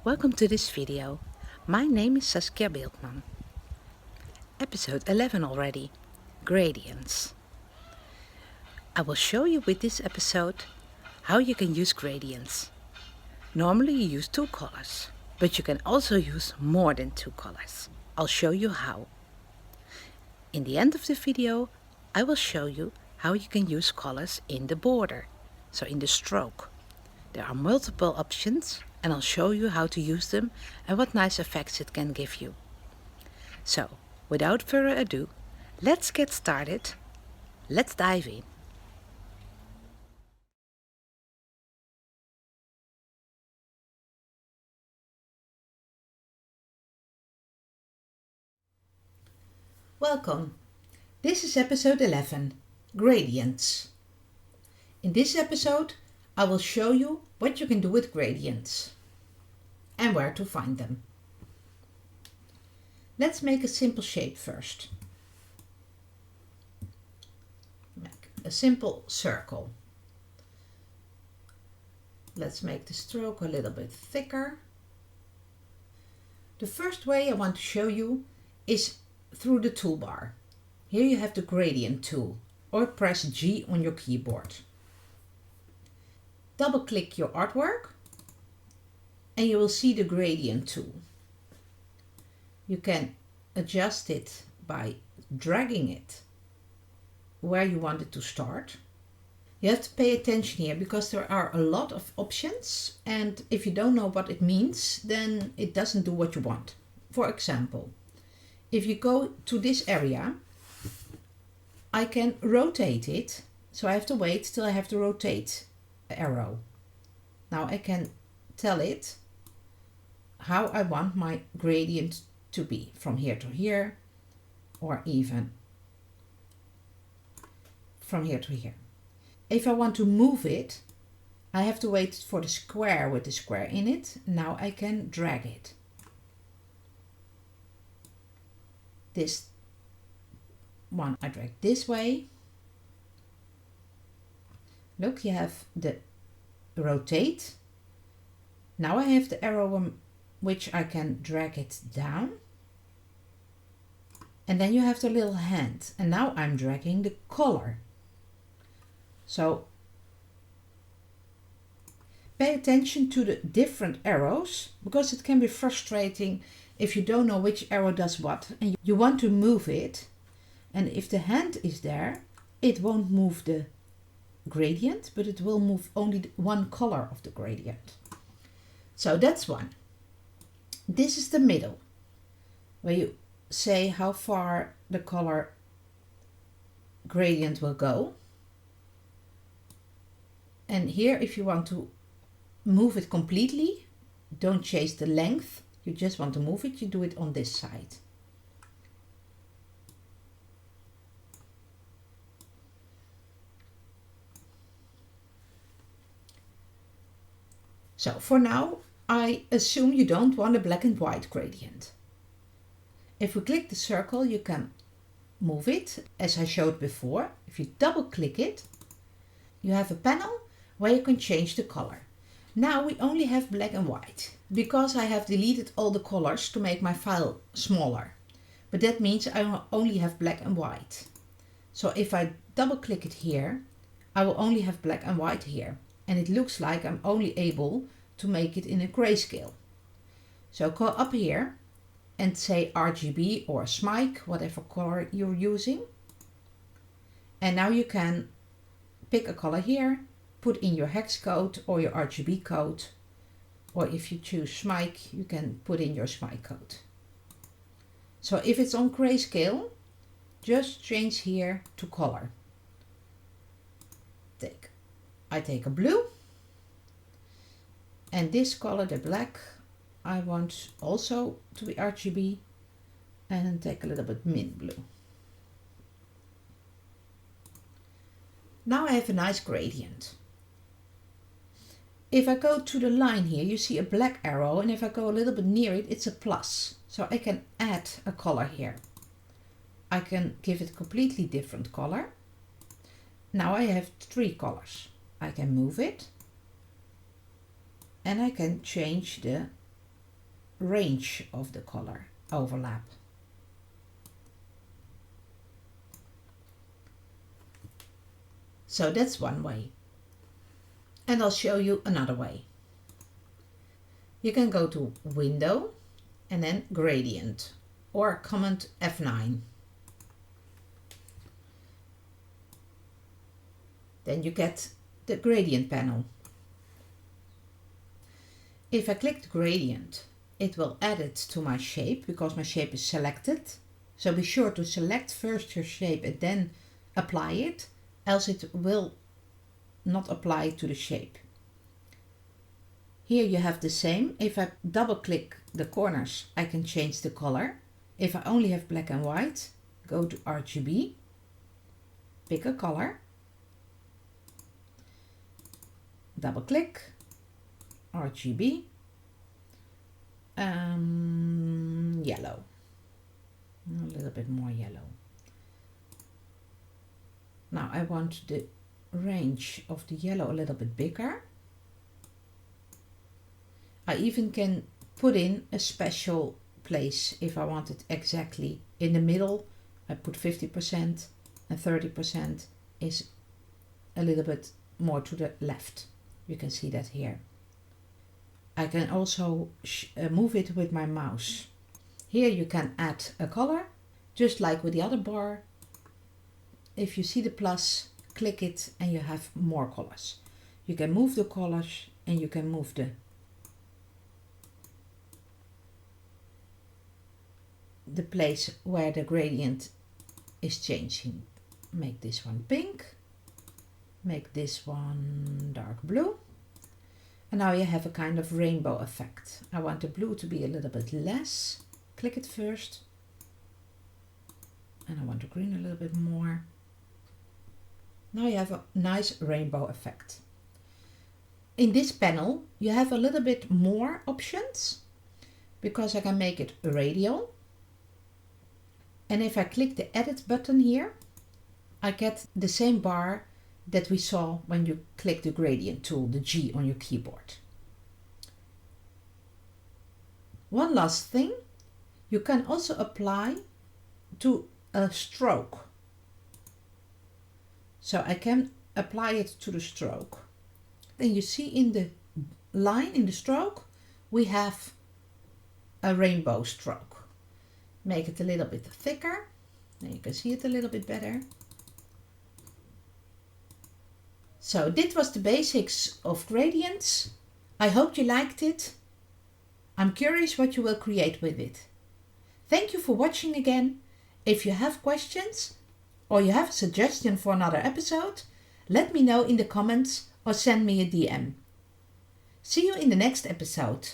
Welcome to this video. My name is Saskia Beeldman. Episode 11 already, gradients. I will show you with this episode how you can use gradients. Normally you use 2 colors, but you can also use more than 2 colors. I'll show you how. In the end of the video, I will show you how you can use colors in the border, so in the stroke. There are multiple options and I'll show you how to use them and what nice effects it can give you. So, without further ado, let's get started. Let's dive in. Welcome. This is episode 11, gradients. In this episode, I will show you what you can do with gradients and where to find them. Let's make a simple shape first. Make a simple circle. Let's make the stroke a little bit thicker. The first way I want to show you is through the toolbar. Here you have the gradient tool, or press G on your keyboard. Double click your artwork and you will see the gradient tool. You can adjust it by dragging it where you want it to start. You have to pay attention here because there are a lot of options, and if you don't know what it means, then it doesn't do what you want. For example, if you go to this area, I can rotate it, so I have to wait till I have the rotate arrow. Now I can tell it how I want my gradient to be, from here to here, or even from here to here. If I want to move it, I have to wait for the square with the square in it. Now I can drag it. This one I drag this way. Look, you have the rotate. Now I have the arrow which I can drag it down. And then you have the little hand. And now I'm dragging the color. So pay attention to the different arrows, because it can be frustrating if you don't know which arrow does what and you want to move it. And if the hand is there, it won't move the gradient, but it will move only one color of the gradient. So that's one. This is the middle, where you say how far the color gradient will go. And here, if you want to move it completely, don't chase the length, you just want to move it, you do it on this side. So for now, I assume you don't want a black and white gradient. If we click the circle, you can move it, as I showed before. If you double click it, you have a panel where you can change the color. Now we only have black and white, because I have deleted all the colors to make my file smaller. But that means I only have black and white. So if I double click it here, I will only have black and white here. And it looks like I'm only able to make it in a grayscale. So go up here and say RGB or SMYK, whatever color you're using. And now you can pick a color here, put in your hex code or your RGB code, or if you choose SMYK, you can put in your SMYK code. So if it's on grayscale, just change here to color. I take a blue, and this color, the black, I want also to be RGB, and take a little bit mint blue. Now I have a nice gradient. If I go to the line here, you see a black arrow, and if I go a little bit near it, it's a plus. So I can add a color here. I can give it a completely different color. Now I have 3 colors. I can move it, and I can change the range of the color overlap. So that's one way. And I'll show you another way. You can go to Window and then Gradient or Command F9. Then you get the gradient panel. If I click the gradient, it will add it to my shape because my shape is selected. So be sure to select first your shape and then apply it, else it will not apply to the shape. Here you have the same. If I double click the corners, I can change the color. If I only have black and white, go to RGB, pick a color, double click, RGB, yellow, a little bit more yellow. Now I want the range of the yellow a little bit bigger. I even can put in a special place if I want it exactly in the middle. I put 50% and 30% is a little bit more to the left. You can see that here. I can also move it with my mouse. Here you can add a color, just like with the other bar. If you see the plus, click it and you have more colors. You can move the colors and you can move the place where the gradient is changing. Make this one pink, make this one dark blue, and now you have a kind of rainbow effect. I want the blue to be a little bit less. Click it first, and I want the green a little bit more. Now you have a nice rainbow effect. In this panel you have a little bit more options because I can make it radial. And if I click the edit button here, I get the same bar that we saw when you click the gradient tool, the G on your keyboard. One last thing, you can also apply to a stroke. So I can apply it to the stroke. Then you see in the line, in the stroke, we have a rainbow stroke. Make it a little bit thicker, then you can see it a little bit better. So this was the basics of gradients. I hope you liked it. I'm curious what you will create with it. Thank you for watching again. If you have questions or you have a suggestion for another episode, let me know in the comments or send me a DM. See you in the next episode.